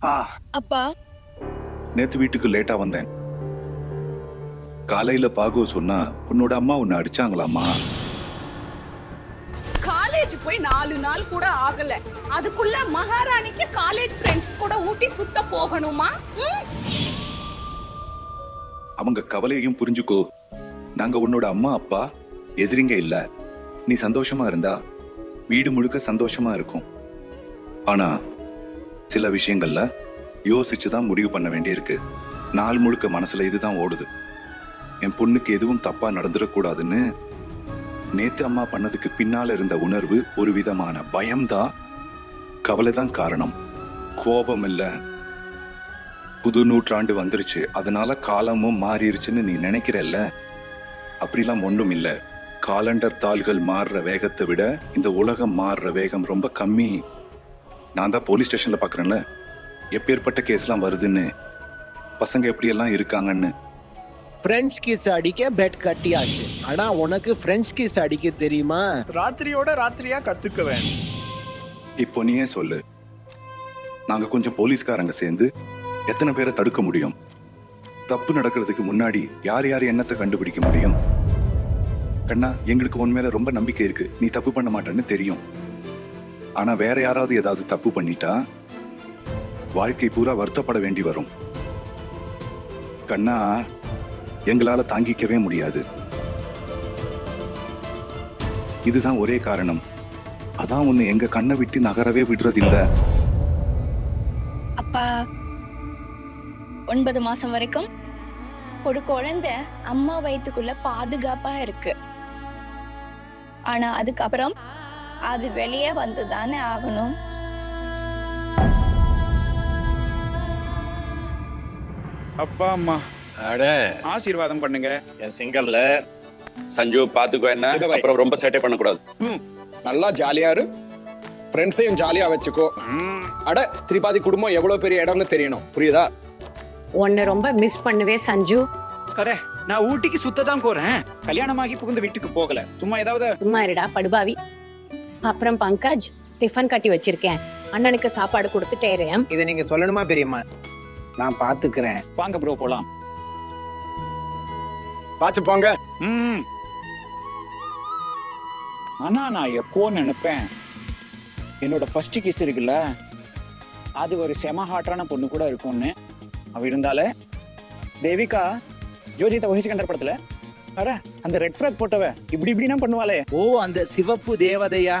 அப்பா, நேத்து வீட்டுக்கு லேட்டா வந்தேன். காலையில பாகு சொன்னா உன்னோட அம்மா உன்னை அடிச்சாங்களாமா? காலேஜ் போய் 4 நாள் கூட ஆகல, அதுக்குள்ள மகாராணிக்கு காலேஜ் ஃப்ரெண்ட்ஸ் கூட ஊட்டி சுத்த போகணுமா? அவங்க கவலையையும் புரிஞ்சுக்கோ. நாங்க உன்னோட அம்மா அப்பா எதிரிங்க இல்ல. நீ சந்தோஷமா இருந்தா வீடு முழுக்க சந்தோஷமா இருக்கும். ஆனா சில விஷயங்கள்ல யோசிச்சுதான் முடிவு பண்ண வேண்டியிருக்கு. நாள் முழுக்க மனசுல இதுதான் ஓடுது. என் பொண்ணுக்கு எதுவும் தப்பா நடந்துடக்கூடாதுன்னு நேத்து அம்மா பண்ணதுக்கு பின்னால இருந்த உணர்வு ஒரு விதமான பயம்தான், கவலைதான் காரணம். கோபம் இல்ல. புது நூற்றாண்டு வந்துருச்சு, அதனால காலமும் மாறிடுச்சுன்னு நீ நினைக்கிறல்ல, அப்படிலாம் ஒன்றும் இல்ல. காலண்டர் தாள்கள் மாறுற வேகத்தை விட இந்த உலகம் மாறுற வேகம் ரொம்ப கம்மி. நான் தான் போலீஸ் ஸ்டேஷன்ல பாக்குறேன்ல, எப்பேற்பட்ட கேஸ்லாம் வருதுன்னு, பசங்க எப்படியெல்லாம் இருக்காங்கன்னு. பிரெஞ்ச் கிஸ் அடிக்க பெட் கட்டியாச்சு. ஆனா உனக்கு பிரெஞ்ச் கிஸ் அடிக்க தெரியுமா? ராத்திரியோட ராத்திரியா கத்துக்குவேன். இப்போ நீயே சொல்லு, நாங்க கொஞ்சம் போலீஸ்காரங்க சேர்ந்து எத்தனை பேரை தடுக்க முடியும்? தப்பு நடக்கிறதுக்கு முன்னாடி யார் யார் என்னத்தை கண்டுபிடிக்க முடியும்? கண்ணா, எங்களுக்கு உன் மேல ரொம்ப நம்பிக்கை இருக்கு. நீ தப்பு பண்ண மாட்டேன்னு தெரியும். ஆனா வேற யாராவது ஏதாவது தப்பு பண்ணிட்டா வாழ்க்கை பூரா வருத்தப்பட வேண்டி வரும். கண்ணா, எங்களால தாங்கிக்கவே முடியாது. இதுதான் ஒரே காரணம். அதான் உன்னை எங்க கண்ணை விட்டு நகரவே விடுறதில்ல. அப்பா, 9 மாசம் வரைக்கும் ஒரு குழந்தை அம்மா வயித்துக்குள்ள பாதுகாப்பா இருக்கு. ஆனா அதுக்கப்புறம் அது வெளியே வந்துதானே ஆகணும். அப்பா அம்மா அட ஆசீர்வாதம் பண்ணுங்க. என் சிங்கம்ல சஞ்சு பாத்துக்கோ. என்ன அப்புறம் ரொம்ப சேட்டை பண்ணக்கூடாது. நல்லா ஜாலியா இரு, ஃப்ரெண்ட்ஸையும் ஜாலியா வச்சுக்கோ. அட திரிபாதி குடும்பம் எவ்வளவு பெரிய இடம்னு தெரியணும், புரியுதா? உன்னை ரொம்ப மிஸ் பண்ணுவே சஞ்சு. கரே, நான் ஊட்டிக்கு சுத்ததான் போறேன். கல்யாணமாகி புகுந்த வீட்டுக்கு போகல. சும்மா ஏதாவது. சும்மா இருடா படுபாவி. அப்புறம் பங்கஜ், டிஃபன் கட்டி வச்சிருக்கேன், அண்ணனுக்கு சாப்பாடு கொடுத்துட்டேன். இதை நீங்க சொல்லணுமா பெரியம்மா? நான் பாத்துக்கிறேன். வாங்க ப்ரோ போலாம். பாத்து போங்க. ஆனா நான் எப்போ நினைப்பேன், என்னோட ஃபர்ஸ்ட் கிஸ் இருக்குல்ல, அது ஒரு செம ஹாட்டான பொண்ணு கூட இருக்கும்னு. அவ இருந்தாலே தேவிகா ஜோஜிதா ஒஹிசிகண்டர் படத்துல அட அந்த ரெட் ஃபிராக் போட்டவ இப்படி இப்படினா பண்ணுவாளே. ஓ, அந்த சிவப்பு தேவதையா?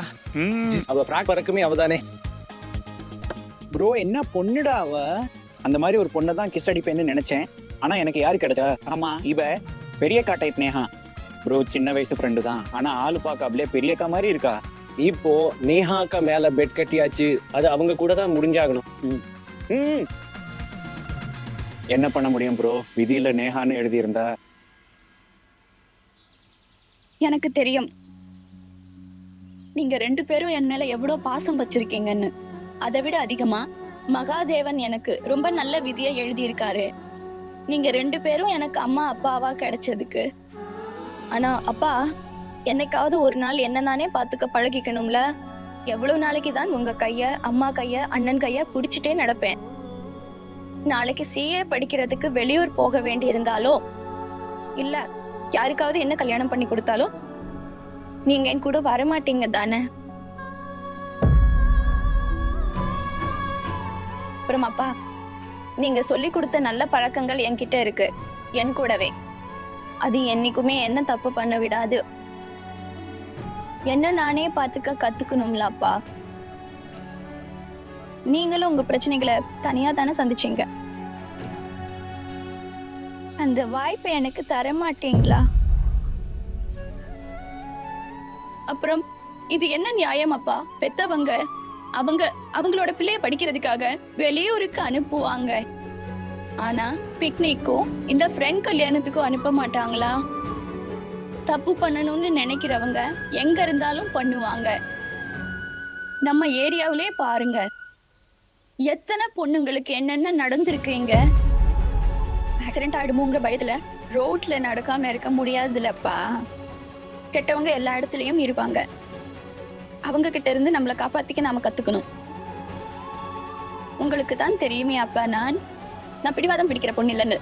அவ ஃப்ராக் பறக்குமே அவதானே. ப்ரோ என்ன பொண்ணுடா அவ. அந்த மாதிரி ஒரு பொண்ணை தான் கிஸ் அடிப்பேன்னு நினைச்சேன். ஆனா எனக்கு யாரு கிடைச்சா? ஆமா, இவ பெரியக்கா டைப் நேஹா. ப்ரோ சின்ன வயசு ஃப்ரெண்டு தான், ஆனா ஆளு பார்க்க அப்படியே பெரியக்கா மாதிரி இருக்கா. இப்போ நேஹாக்கா மேல பெட் கட்டியாச்சு, அது அவங்க கூட தான் முடிஞ்சாகணும். என்ன பண்ண முடியும் ப்ரோ, விதியில நேஹான்னு எழுதி இருந்தா. எனக்கு தெரியும் நீங்க 2 பேரும் என் மேல எவ்வளவு பாசம் வச்சிருக்கீங்கன்னு. அதை விட அதிகமா மகாதேவன் எனக்கு ரொம்ப நல்ல விதியை எழுதியிருக்காரு. நீங்க 2 பேரும் எனக்கு அம்மா அப்பாவா கிடைச்சதுக்கு. ஆனா அப்பா, என்னைக்காவது ஒரு நாள் என்ன நானே பாத்துக்க பழகிக்கணும்ல. எவ்வளவு நாளைக்கு தான் உங்க கைய, அம்மா கைய, அண்ணன் கைய புடிச்சிட்டே நடப்பேன். நாளைக்கு CA படிக்கிறதுக்கு வெளியூர் போக வேண்டி இருந்தாலோ, இல்ல யாருக்காவது என்ன கல்யாணம் பண்ணி கொடுத்தாலோ, நீங்க என் கூட வரமாட்டீங்க தானே? அப்புறம் அப்பா, நீங்க சொல்லி கொடுத்த நல்ல பழக்கங்கள் என்கிட்ட இருக்கு, என் கூடவே. அது என்னைக்குமே என்ன தப்பு பண்ண விடாது. என்ன நானே பாத்துக்க கத்துக்கணும்ல அப்பா. நீங்களும் உங்க பிரச்சனைகளை தனியா தானே சந்திச்சீங்க. அந்த வாய்ப்பை எனக்கு தர மாட்டீங்களா? அப்புறம் இது என்ன நியாயம் அப்பா? பெத்தவங்க அவங்களோட பிள்ளைய படிக்கிறதுக்காக வெளியூருக்கு அனுப்புவாங்க. ஆனா பிக்னிக்கும் இந்த ஃப்ரெண்ட் கல்யாணத்துக்கும் அனுப்ப மாட்டாங்களா? தப்பு பண்ணணும்னு நினைக்கிறவங்க எங்க இருந்தாலும் பண்ணுவாங்க. நம்ம ஏரியாவிலே பாருங்க, எத்தனை பொண்ணுங்களுக்கு என்னென்ன நடந்திருக்கீங்க. ஆக்சிடென்ட் ஆயிடுமோங்கிற பயத்துல ரோட்ல நடக்காம இருக்க முடியாதுல்லப்பா. கெட்டவங்க எல்லா இடத்துலயும் இருப்பாங்க. அவங்க கிட்ட இருந்து நம்மளை காப்பாத்திக்க நாம கத்துக்கணும். உங்களுக்கு தான் தெரியுமே அப்பா, நான் பிடிவாதம் பிடிக்கிற பொண்ணு இல்லைன்னு.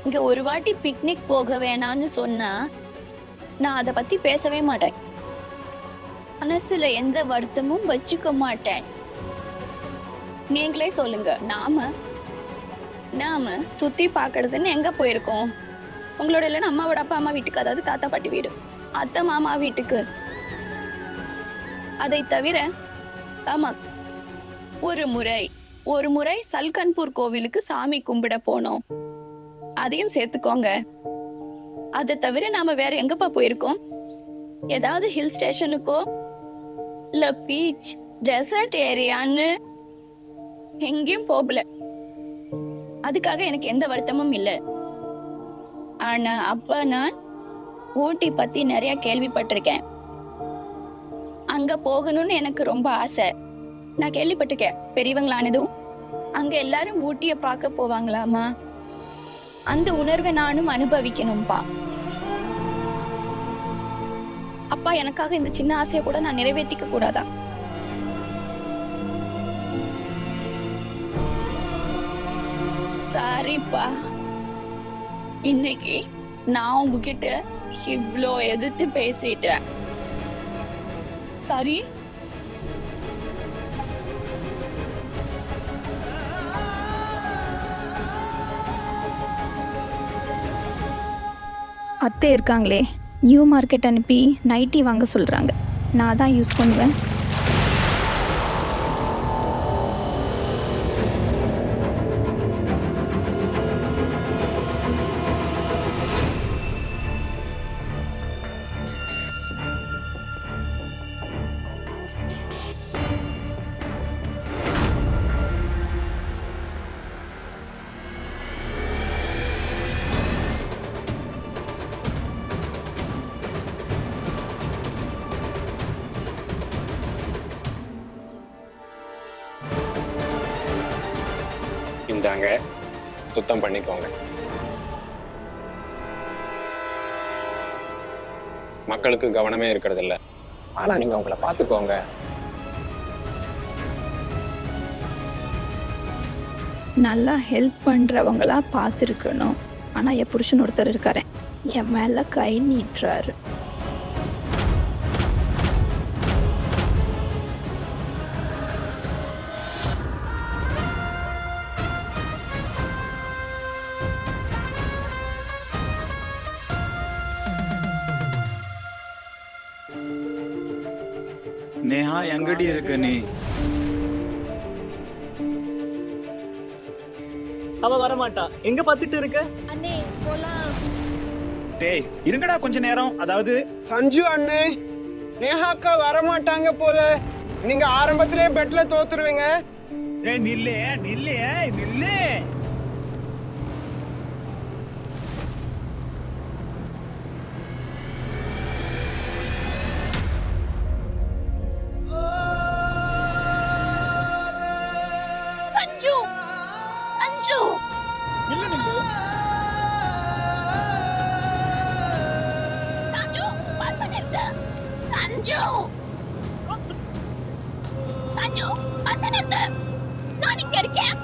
இங்க ஒரு வாட்டி பிக்னிக் போக வேணான்னு சொன்னா நான் அதை பத்தி பேசவே மாட்டேன். மனசுல எந்த வருத்தமும் வச்சுக்க மாட்டேன். நீங்களே சொல்லுங்க, நாம சுத்தி பாக்குறதுன்னு எங்க போயிருக்கோம்? உங்களோட இல்லைன்னா அம்மாவோட அப்பா அம்மா வீட்டுக்கு, அதாவது தாத்தா பாட்டி வீடு, அத்தை மாமா வீட்டுக்கு. அதை தவிர ஆமா, ஒரு முறை சல்கன்பூர் கோவிலுக்கு சாமி கும்பிட போனோம். அதையும் சேர்த்துக்கோங்க. அதை தவிர நாம வேற எங்கப்பா போயிருக்கோம்? ஏதாவது ஹில் ஸ்டேஷனுக்கோ இல்ல பீச் டெசர்ட் ஏரியான்னு எங்கேயும் போகல. அதுக்காக எனக்கு எந்த வருத்தமும் இல்லை. ஆனா அப்பா, நான் ஊட்டி பத்தி நிறைய கேள்விப்பட்டிருக்கேன். அங்க போகணும்னு எனக்கு ரொம்ப ஆசை. நான் கேள்விப்பட்டிருக்கேன், பெரியவங்களானதும் அங்க எல்லாரும் ஊட்டிய பார்க்க போவாங்களாமா. அந்த உணர்வை நானும் அனுபவிக்கணும்பா. அப்பா, எனக்காக இந்த சின்ன ஆசையை கூட நான் நிறைவேற்றிக்க கூடாதா? சாரிப்பா, இன்னைக்கு நான் உங்ககிட்ட இவ்ளோ எதிர்த்து பேசிட்டேன். சாரி. அத்தை இருக்காங்களே, நியூ மார்க்கெட் அனுப்பி நைட்டி வாங்க சொல்கிறாங்க. நான் தான் யூஸ் பண்ணுவேன். இந்தாங்க, சுத்தம் பண்ணிக்கோங்க. மக்களுக்கு கவனமே இருக்கிறது இல்ல. ஆனா நீங்க உங்களை பார்த்துக்கோங்க. நல்லா ஹெல்ப் பண்ணுறவங்களா பார்த்துருக்கணும். ஆனால் என் புருஷன் ஒருத்தர் இருக்காரு, என் மேலே கை நீட்டுறாரு. நேஹா எங்கடி இருக்க நீ? அவ வரமாட்டா. எங்க பாத்துட்டு இருக்க? அண்ணே போலாம். டேய் இருங்கடா கொஞ்ச நேரம். அதாவது சஞ்சு அண்ணே, நேஹாக்கா வரமாட்டாங்க போல. நீங்க ஆரம்பத்திலே பெட்ல தோத்துருவீங்க. ஏய் நில்லே நில்லே நில்லே. சஞ்சு, சஞ்சு, நில்லு நில்லு. சஞ்சு, பஸ் நிறுத்து. சஞ்சு, சஞ்சு, பஸ் நிறுத்து. நான் இங்க இருக்கேன்.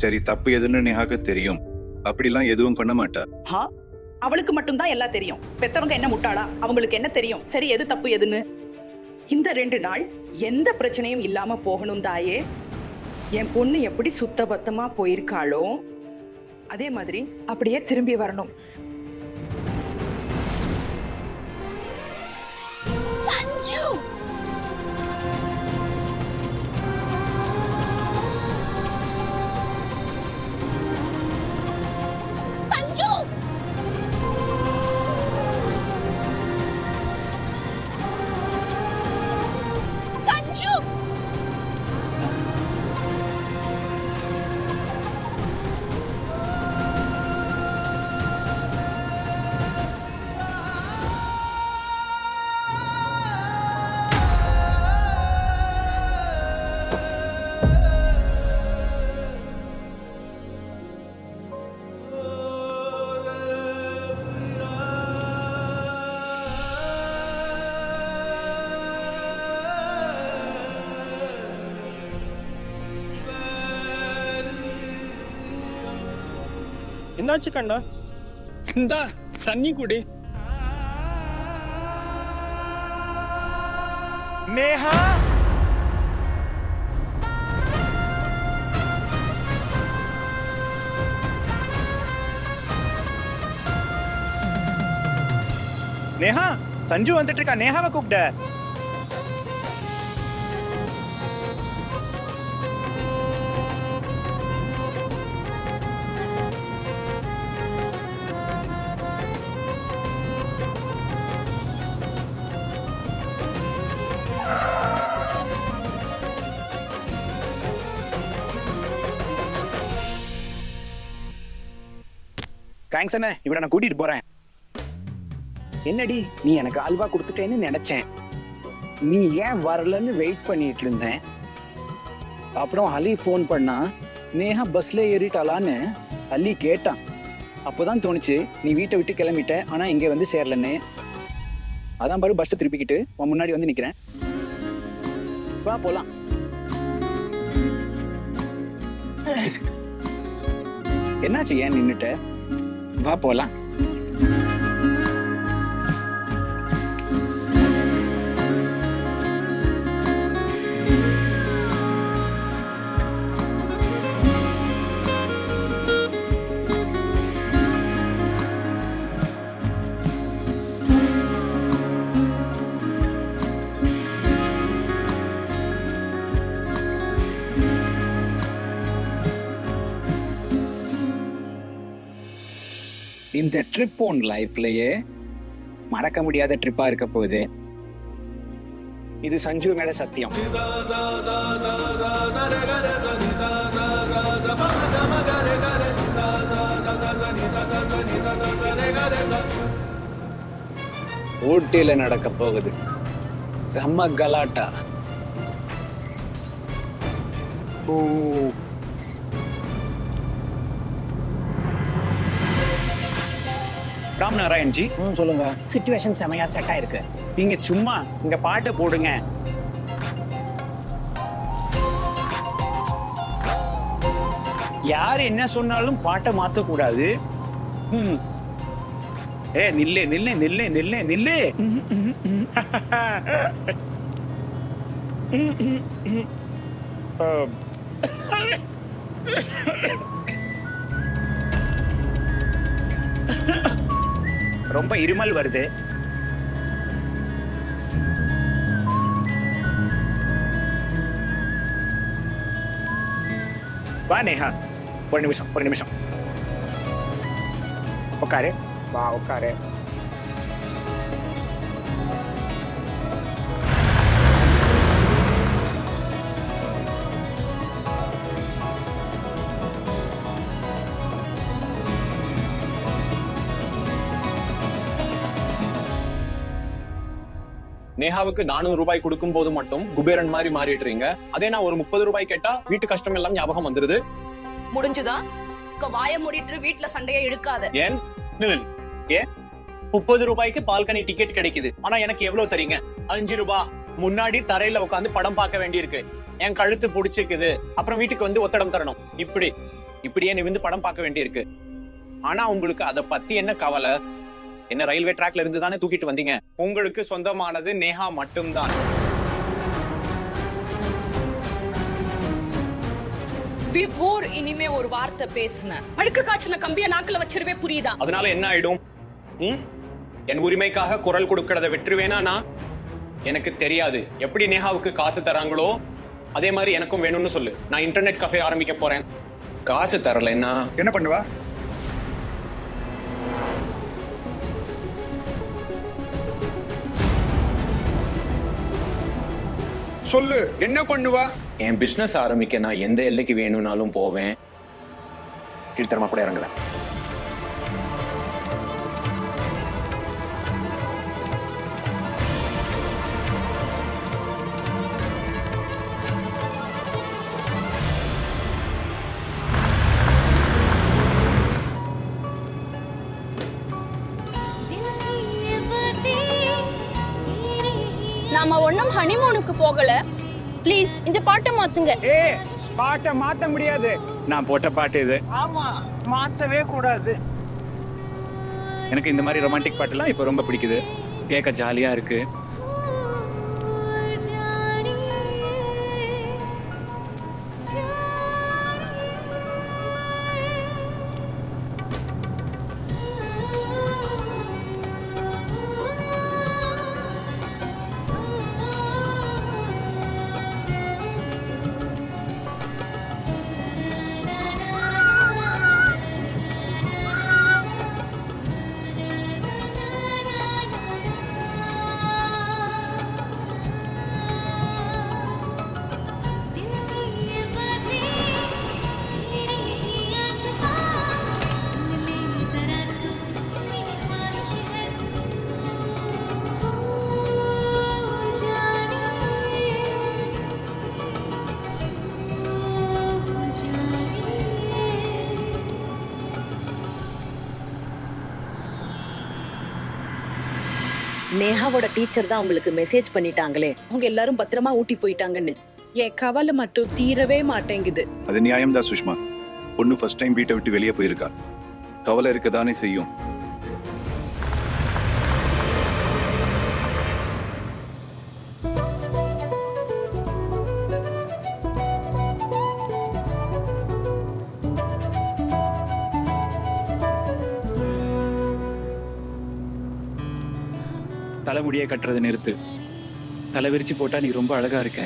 சரி, தப்பு எதுன்னு நேஹாக்கு தெரியும். அப்படிலாம் எதுவும் பண்ண மாட்டா. அவளுக்கு மட்டும்தான் எல்லாம் தெரியும். பெத்தவங்க என்ன முட்டாளா? அவங்களுக்கு என்ன தெரியும் சரி எது தப்பு எதுன்னு? இந்த 2 நாள் எந்த பிரச்சனையும் இல்லாம போகணும் தாயே. என் பொண்ணு எப்படி சுத்தபத்தமா போயிருக்காளோ அதே மாதிரி அப்படியே திரும்பி வரணும். சஞ்சு, சஞ்சு, என்னாச்சு கண்ணா? இந்தா தண்ணி குடி. நேஹா, நேஹா, சஞ்சு வந்துட்டு இருக்கா. நேஹாவை கூப்பிட்ட. தேங்க்ஸ் அண்ணே, இவரை நான் கூட்டிட்டு போறேன். என்னடி நீ எனக்கு அல்வா கொடுத்துட்டேன்னு நினைச்சேன். நீ ஏன் வரலன்னு வெயிட் பண்ணிட்டு இருந்தேன். அப்புறம் அலி ஃபோன் பண்ணா நேஹா பஸ்ல ஏறிட்டாளான்னு அலி கேட்டான். அப்போதான் தோணுச்சு நீ வீட்டை விட்டு கிளம்பிட்ட, ஆனா இங்க வந்து சேரலன்னு. அதான் பாரு பஸ் திருப்பிக்கிட்டு உன் முன்னாடி வந்து நிக்கிறேன். வா போலாம். என்னாச்சு, ஏன் நின்னுட்ட? வா போலாம். இந்த ட்ரிப் உன் லைஃப்லயே மறக்க முடியாத ட்ரிப்பா இருக்க போகுது. இது சஞ்சு மேல சத்தியம். ஊட்டியில நடக்க போகுது செம்ம கலாட்டா. ஓ, ராம் நாராயண் ஜி, சொல்லுங்க. சிச்சுவேஷன் செமையா செட் ஆயிருக்கு. நீங்க சும்மா இங்க பாட்டு போடுங்க. யார் என்ன சொன்னாலும் பாட்டை மாத்த கூடாது. ஏ நில்லே நில்லே நில்லே நில்லே நில்லே. ரொம்ப இருமல் வருது. வா நேஹா, ஒரு நிமிஷம் ஒரு நிமிஷம். உட்காரு. வா உட்காரு. நேஹாவுக்கு 400 ரூபாய் கொடுக்கும் போது மட்டும் குபேரன் மாதிரி மாறிடுறீங்க. அதே நான் ஒரு 30 ரூபாய் கேட்டா வீட்டு கஷ்டம் எல்லாம் ஞாபகம் வந்துருது. முடிஞ்சுதா? வாய மூடிட்டு வீட்டுல சண்டையை இழுக்காத. ஏன் 30 ரூபாய்க்கு பால்கனி டிக்கெட் கிடைக்குது, ஆனா எனக்கு எவ்வளவு தரீங்க? 5 ரூபாய். முன்னாடி தரையில உட்காந்து படம் பார்க்க வேண்டியிருக்கு. என் கழுத்து புடிச்சுக்குது. அப்புறம் வீட்டுக்கு வந்து ஒத்தடம் தரணும். இப்படியே நிமிந்து படம் பார்க்க வேண்டியிருக்கு. ஆனா உங்களுக்கு அத பத்தி என்ன கவலை? என்ன ரயில்வே ட்ராக்ல இருந்து தானே தூக்கிட்டு வந்தீங்க. உங்களுக்கு சொந்தமானது நேஹா மட்டும்தான். விபூர், இனிமே ஒரு வார்த்தை பேசுன அழுக்கு காய்ச்சல கம்பிய நாக்குல வச்சிருவே, புரியுதா? அதனால என்ன ஆயிடும்? என் உரிமைக்காக குரல் கொடுக்கறத விட்டுருவேனா? நான் எனக்கு தெரியாது. எப்படி நேஹாவுக்கு காசு தராங்களோ அதே மாதிரி எனக்கும் வேணும்னு சொல்லு. நான் இன்டர்நெட் கஃபே ஆரம்பிக்க போறேன். காசு தரலைன்னா என்ன பண்ணுவா? சொல்லு, என்ன பண்ணுவா? என் பிசினஸ் ஆரம்பிக்க நான் எந்த எல்லைக்கு வேணும்னாலும் போவேன். கீழ்த்தரமா கூட இறங்குறேன். நாம ஒண்ணும் ஹனிமூனுக்கு போகல, ப்ளீஸ் இந்த பாட்டை மாத்துங்க. ஏ பாட்டை மாத்த முடியாது. நான் போட்ட பாட்டு இது. ஆமா, மாத்தவே கூடாது. எனக்கு இந்த மாதிரி ரொமான்டிக் பாட்டுலாம் இப்போ ரொம்ப பிடிக்குது. கேட்க ஜாலியா இருக்கு. நேஹாவோட டீச்சர் தான் உங்களுக்கு மெசேஜ் பண்ணிட்டாங்களே, அவங்க எல்லாரும் பத்திரமா ஊட்டி போயிட்டாங்கன்னு. என் கவலை மட்டும் தீரவே மாட்டேங்குது. அது நியாயம்தான் சுஷ்மா. பொண்ணு ஃபர்ஸ்ட் டைம் வீட்டை விட்டு வெளியே போயிருக்கா. கவலை இருக்கதானே செய்யும். தலைமுடியை கட்டுறது நிறுத்து. தலை விரிச்சு போட்டா நீ ரொம்ப அழகா இருக்க.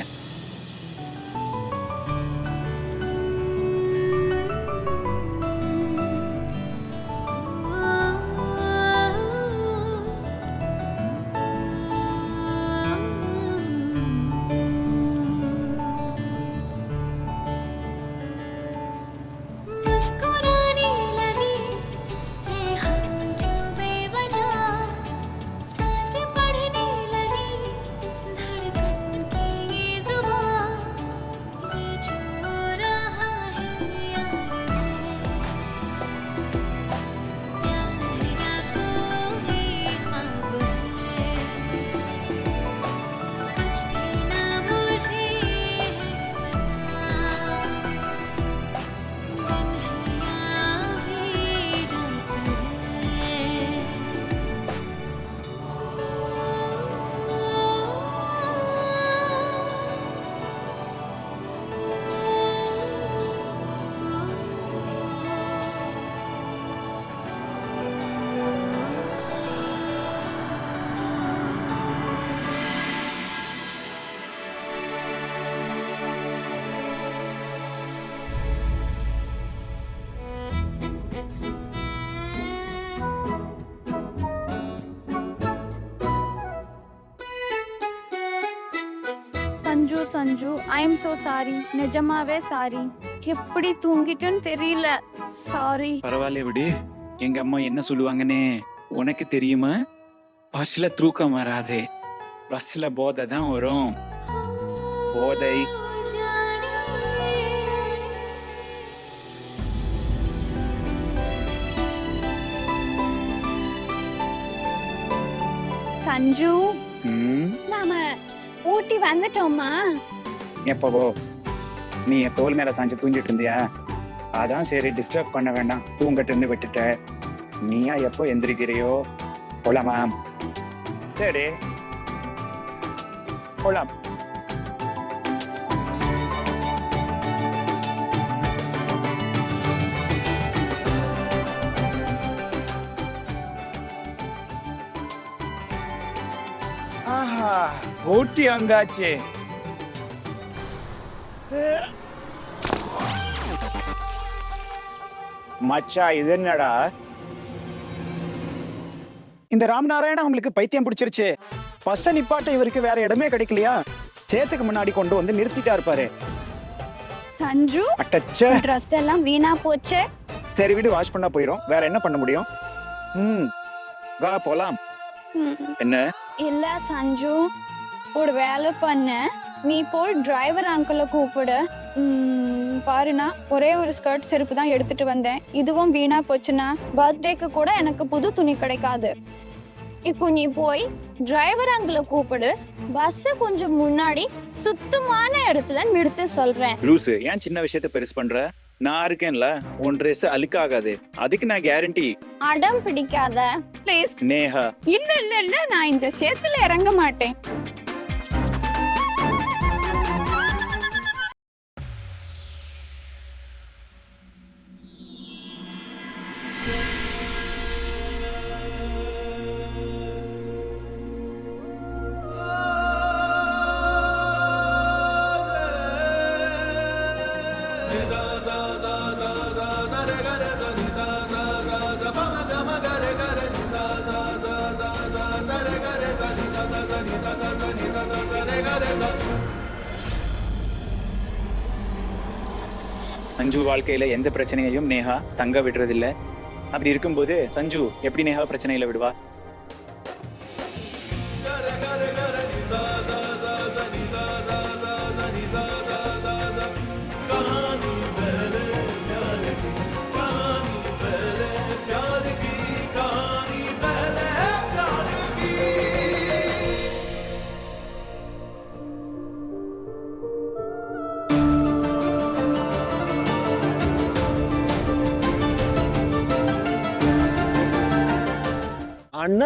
Sanju Sanju I am so sorry. நிஜமாவே சாரி. எப்படி தூங்கிட்டுன்னு தெரியல. சாரி. பரவாயில்ல விடு. எங்க அம்மா என்ன சொல்லுவாங்கன்னு உனக்கு தெரியுமா? பஸ்ல தூக்கம் வராது, பஸ்ல போதை தான் வரும். போதை. சஞ்சு ம், நாம ஊட்டி வந்துட்டோமா? எப்பவோ நீ என் தோல் மேல சாஞ்சு தூங்கிட்டு இருந்தியா? அதான் சரி டிஸ்டர்ப் பண்ண வேண்டாம் தூங்கட்டுன்னு விட்டுட்ட. நீயா எப்போ எந்திரிக்கிறியோ போலாமா? சரி போலாம். ஆஹா, ஊட்டி வந்தாச்சு. மச்சா இது என்னடா? இந்த ராமநாராயணன் அவங்களுக்கு பைத்தியம் பிடிச்சிருச்சு. பஸ்ஸ நிப்பாட்ட இவருக்கு வேற இடமே கிடைக்கலையா? சேத்துக்கு முன்னாடி கொண்டு வந்து நிறுத்திட்டா இருப்பாரு. சஞ்சு அட்டச்சே, ட்ரெஸ் எல்லாம் வீணா போச்சே. சரி விடு, வாஷ் பண்ணா போயிரும். வேற என்ன பண்ண முடியும்? வா போலாம். என்ன? இல்ல சஞ்சு, ஒரு வேலை பண்ண. நீ போய் டிரைவர் அங்கிளை கூப்பிடு. பாருண்ணா, ஒரே ஒரு ஸ்கர்ட் செருப்பு தான் எடுத்துட்டு வந்தேன். இதுவும் வீணா போச்சுன்னா பர்த்டேக்கு கூட எனக்கு புது துணி கிடைக்காது. இப்போ நீ போய் டிரைவர் அங்கிள கூப்பிடு, பஸ்ஸ கொஞ்சம் முன்னாடி சுத்தமான இடத்துல நிறுத்த சொல்றேன். லூசு, ஏன் சின்ன விஷயத்த பெருசு பண்ற? நான் இருக்கேன்ல, உன் ட்ரெஸ் அழுக்காகாது. அதுக்கு நான் கேரண்டி. அடம் பிடிக்காத ப்ளீஸ். நேஹா, இல்ல இல்ல இல்ல, நான் இந்த சேத்துல இறங்க மாட்டேன். சஞ்சு வாழ்க்கையில எந்த பிரச்சனையையும் நேஹா தங்க விடுறதில்ல. அப்படி இருக்கும்போது சஞ்சு எப்படி நேஹா பிரச்சனையில விடுவா?